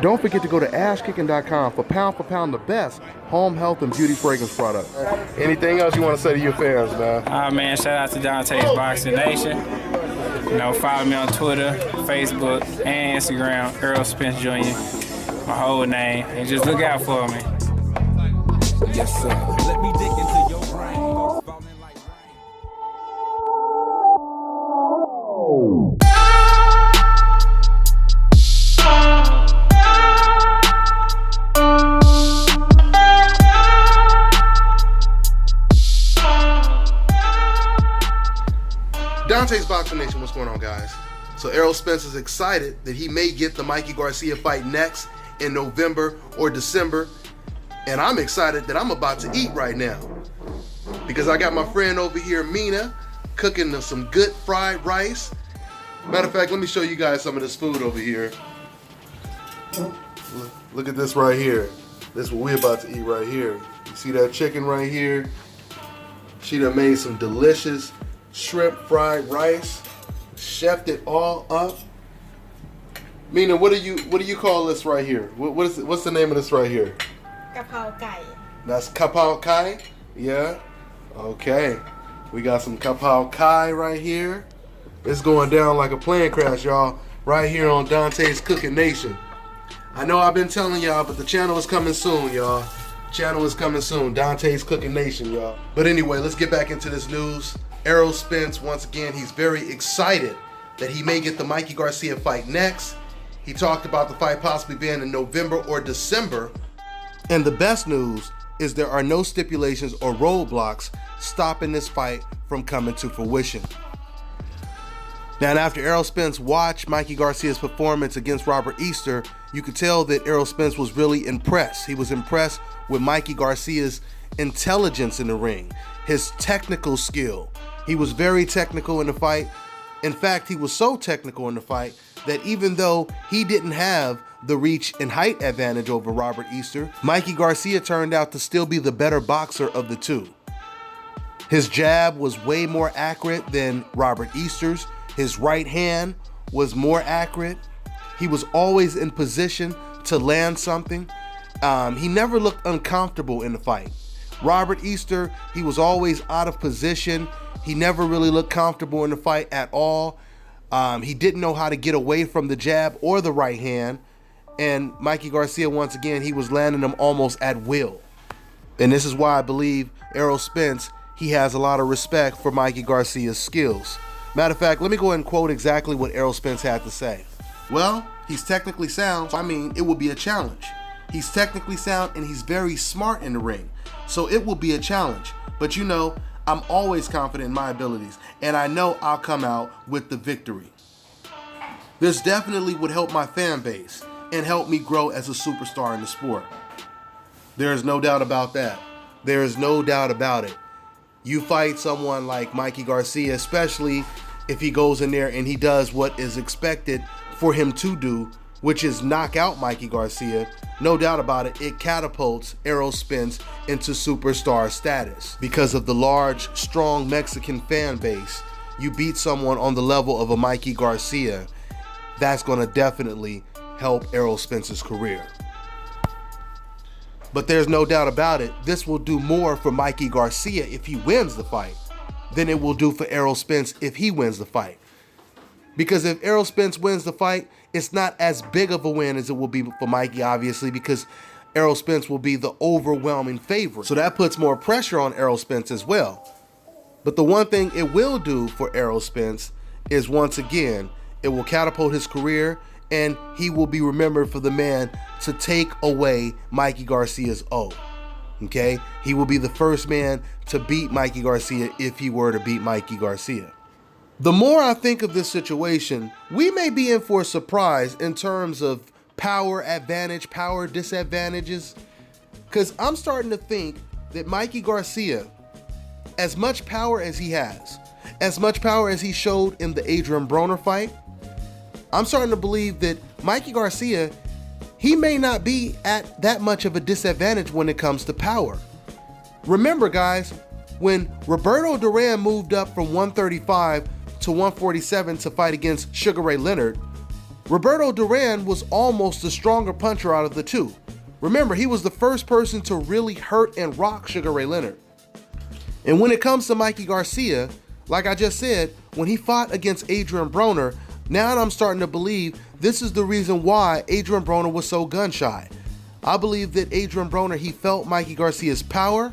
Don't forget to go to ashkicking.com for pound the best home health and beauty fragrance product. Anything else you want to say to your fans, man? Man, shout out to Dante's Boxing Nation. You know, follow me on Twitter, Facebook, and Instagram, Errol Spence Jr., my whole name, and just look out for me. Yes, sir. Let me dig into your brain. Falling like rain. Dante's Boxing Nation, what's going on, guys? So Errol Spence is excited that he may get the Mikey Garcia fight next in November or December. And I'm excited that I'm about to eat right now, because I got my friend over here, Mina, cooking some good fried rice. Matter of fact, let me show you guys some of this food over here. Look at this right here. This is what we're about to eat right here. You see that chicken right here? She done made some delicious shrimp fried rice, chefed it all up. Mina, what do you call this right here? What's the name of this right here? Kapao Kai. That's kapao kai? Yeah? Okay. We got some kapao kai right here. It's going down like a plane crash, y'all. Right here on Dante's Cooking Nation. I know I've been telling y'all, but the channel is coming soon, y'all. Channel is coming soon. Dante's Cooking Nation, y'all. But anyway, let's get back into this news. Errol Spence, once again, he's very excited that he may get the Mikey Garcia fight next. He talked about the fight possibly being in November or December. And the best news is there are no stipulations or roadblocks stopping this fight from coming to fruition. Now, after Errol Spence watched Mikey Garcia's performance against Robert Easter, you could tell that Errol Spence was really impressed. He was impressed with Mikey Garcia's intelligence in the ring, his technical skill. He was very technical in the fight. In fact, he was so technical in the fight that even though he didn't have the reach and height advantage over Robert Easter, Mikey Garcia turned out to still be the better boxer of the two. His jab was way more accurate than Robert Easter's. His right hand was more accurate. He was always in position to land something. He never looked uncomfortable in the fight. Robert Easter, he was always out of position. He never really looked comfortable in the fight at all. He didn't know how to get away from the jab or the right hand. And Mikey Garcia, once again, he was landing them almost at will. And this is why I believe Errol Spence, he has a lot of respect for Mikey Garcia's skills. Matter of fact, let me go ahead and quote exactly what Errol Spence had to say. Well, he's technically sound. I mean, it will be a challenge. He's technically sound and he's very smart in the ring. So it will be a challenge. But you know, I'm always confident in my abilities, and I know I'll come out with the victory. This definitely would help my fan base and help me grow as a superstar in the sport. There is no doubt about that. There is no doubt about it. You fight someone like Mikey Garcia, especially if he goes in there and he does what is expected for him to do, which is knock out Mikey Garcia, no doubt about it, it catapults Errol Spence into superstar status. Because of the large, strong Mexican fan base, you beat someone on the level of a Mikey Garcia, that's going to definitely help Errol Spence's career. But there's no doubt about it, this will do more for Mikey Garcia if he wins the fight than it will do for Errol Spence if he wins the fight. Because if Errol Spence wins the fight, it's not as big of a win as it will be for Mikey, obviously, because Errol Spence will be the overwhelming favorite. So that puts more pressure on Errol Spence as well. But the one thing it will do for Errol Spence is, once again, it will catapult his career, and he will be remembered for the man to take away Mikey Garcia's O. Okay? He will be the first man to beat Mikey Garcia if he were to beat Mikey Garcia. The more I think of this situation, we may be in for a surprise in terms of power advantage, power disadvantages, because I'm starting to think that Mikey Garcia, as much power as he has, as much power as he showed in the Adrian Broner fight, I'm starting to believe that Mikey Garcia, he may not be at that much of a disadvantage when it comes to power. Remember, guys, when Roberto Duran moved up from 135 to 147 to fight against Sugar Ray Leonard, Roberto Duran was almost the stronger puncher out of the two. Remember, he was the first person to really hurt and rock Sugar Ray Leonard. And when it comes to Mikey Garcia, like I just said, when he fought against Adrian Broner, now I'm starting to believe this is the reason why Adrian Broner was so gun shy. I believe that Adrian Broner, he felt Mikey Garcia's power,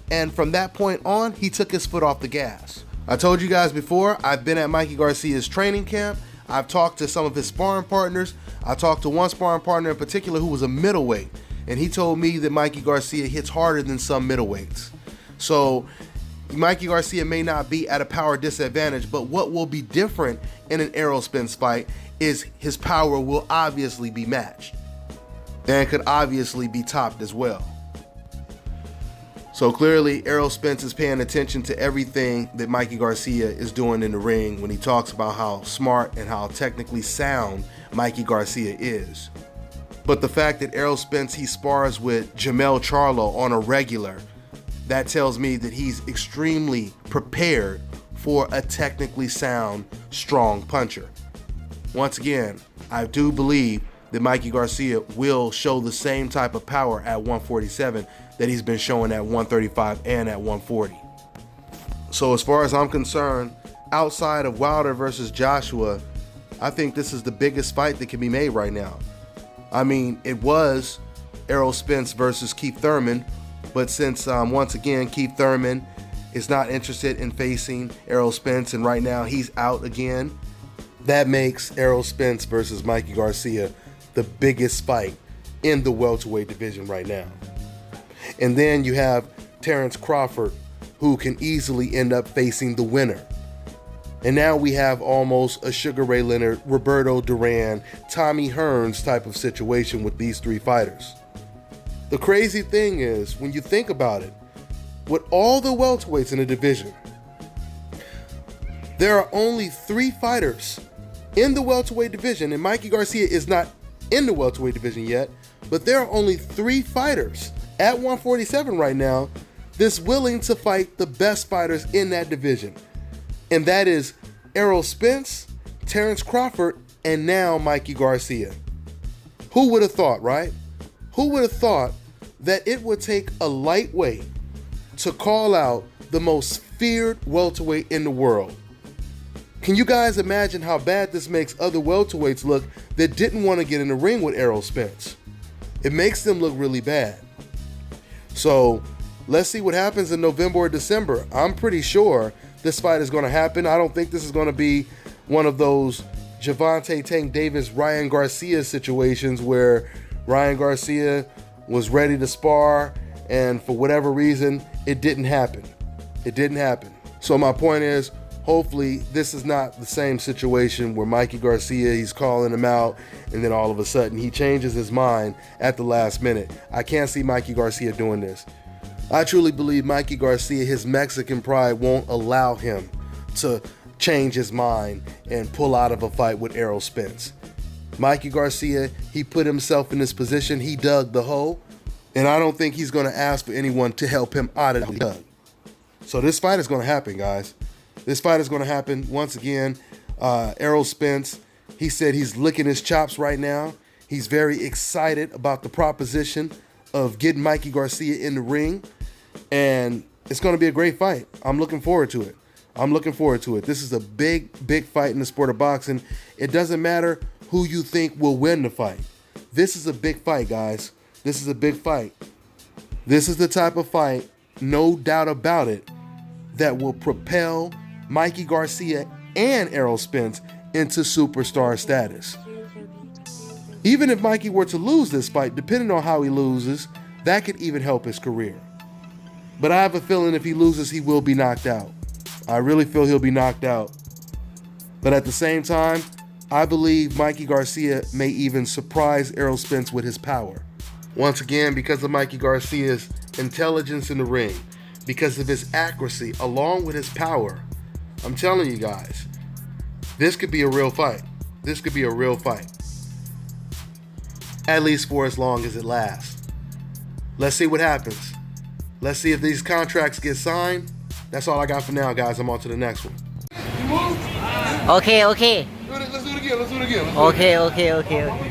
and from that point on, he took his foot off the gas. I told you guys before, I've been at Mikey Garcia's training camp. I've talked to some of his sparring partners. I talked to one sparring partner in particular who was a middleweight, and he told me that Mikey Garcia hits harder than some middleweights. So Mikey Garcia may not be at a power disadvantage, but what will be different in an Errol Spence fight is his power will obviously be matched and could obviously be topped as well. So clearly Errol Spence is paying attention to everything that Mikey Garcia is doing in the ring when he talks about how smart and how technically sound Mikey Garcia is. But the fact that Errol Spence, he spars with Jamel Charlo on a regular, that tells me that he's extremely prepared for a technically sound, strong puncher. Once again, I do believe that Mikey Garcia will show the same type of power at 147 that he's been showing at 135 and at 140. So as far as I'm concerned, outside of Wilder versus Joshua, I think this is the biggest fight that can be made right now. I mean, it was Errol Spence versus Keith Thurman, but since once again Keith Thurman is not interested in facing Errol Spence and right now he's out again, that makes Errol Spence versus Mikey Garcia the biggest fight in the welterweight division right now. And then you have Terrence Crawford, who can easily end up facing the winner. And now we have almost a Sugar Ray Leonard, Roberto Duran, Tommy Hearns type of situation with these three fighters. The crazy thing is, when you think about it, with all the welterweights in the division, there are only 3 fighters in the welterweight division, and Mikey Garcia is not in the welterweight division yet, but there are only 3 fighters at 147 right now that's willing to fight the best fighters in that division. And that is Errol Spence, Terrence Crawford, and now Mikey Garcia. Who would have thought, right? Who would have thought that it would take a lightweight to call out the most feared welterweight in the world? Can you guys imagine how bad this makes other welterweights look that didn't want to get in the ring with Errol Spence? It makes them look really bad. So let's see what happens in November or December. I'm pretty sure this fight is going to happen. I don't think this is going to be one of those Gervonta Tank Davis, Ryan Garcia situations where Ryan Garcia was ready to spar and for whatever reason, it didn't happen. It didn't happen. So my point is, hopefully this is not the same situation where Mikey Garcia, he's calling him out and then all of a sudden he changes his mind at the last minute. I can't see Mikey Garcia doing this. I truly believe Mikey Garcia, his Mexican pride won't allow him to change his mind and pull out of a fight with Errol Spence. Mikey Garcia, he put himself in this position, he dug the hole, and I don't think he's going to ask for anyone to help him out of the dug. So this fight is going to happen, guys. This fight is going to happen. Once again, Errol Spence, he said he's licking his chops right now. He's very excited about the proposition of getting Mikey Garcia in the ring, and it's going to be a great fight. I'm looking forward to it. I'm looking forward to it. This is a big, big fight in the sport of boxing. It doesn't matter who you think will win the fight. This is a big fight, guys. This is a big fight. This is the type of fight, no doubt about it, that will propel Mikey Garcia and Errol Spence into superstar status. Even if Mikey were to lose this fight, depending on how he loses, that could even help his career. But I have a feeling if he loses, he will be knocked out. I really feel he'll be knocked out. But at the same time, I believe Mikey Garcia may even surprise Errol Spence with his power. Once again, because of Mikey Garcia's intelligence in the ring, because of his accuracy, along with his power, I'm telling you guys, this could be a real fight. This could be a real fight. At least for as long as it lasts. Let's see what happens. Let's see if these contracts get signed. That's all I got for now, guys. I'm on to the next one. Okay. Let's do it again. again. Let's do it again. Okay.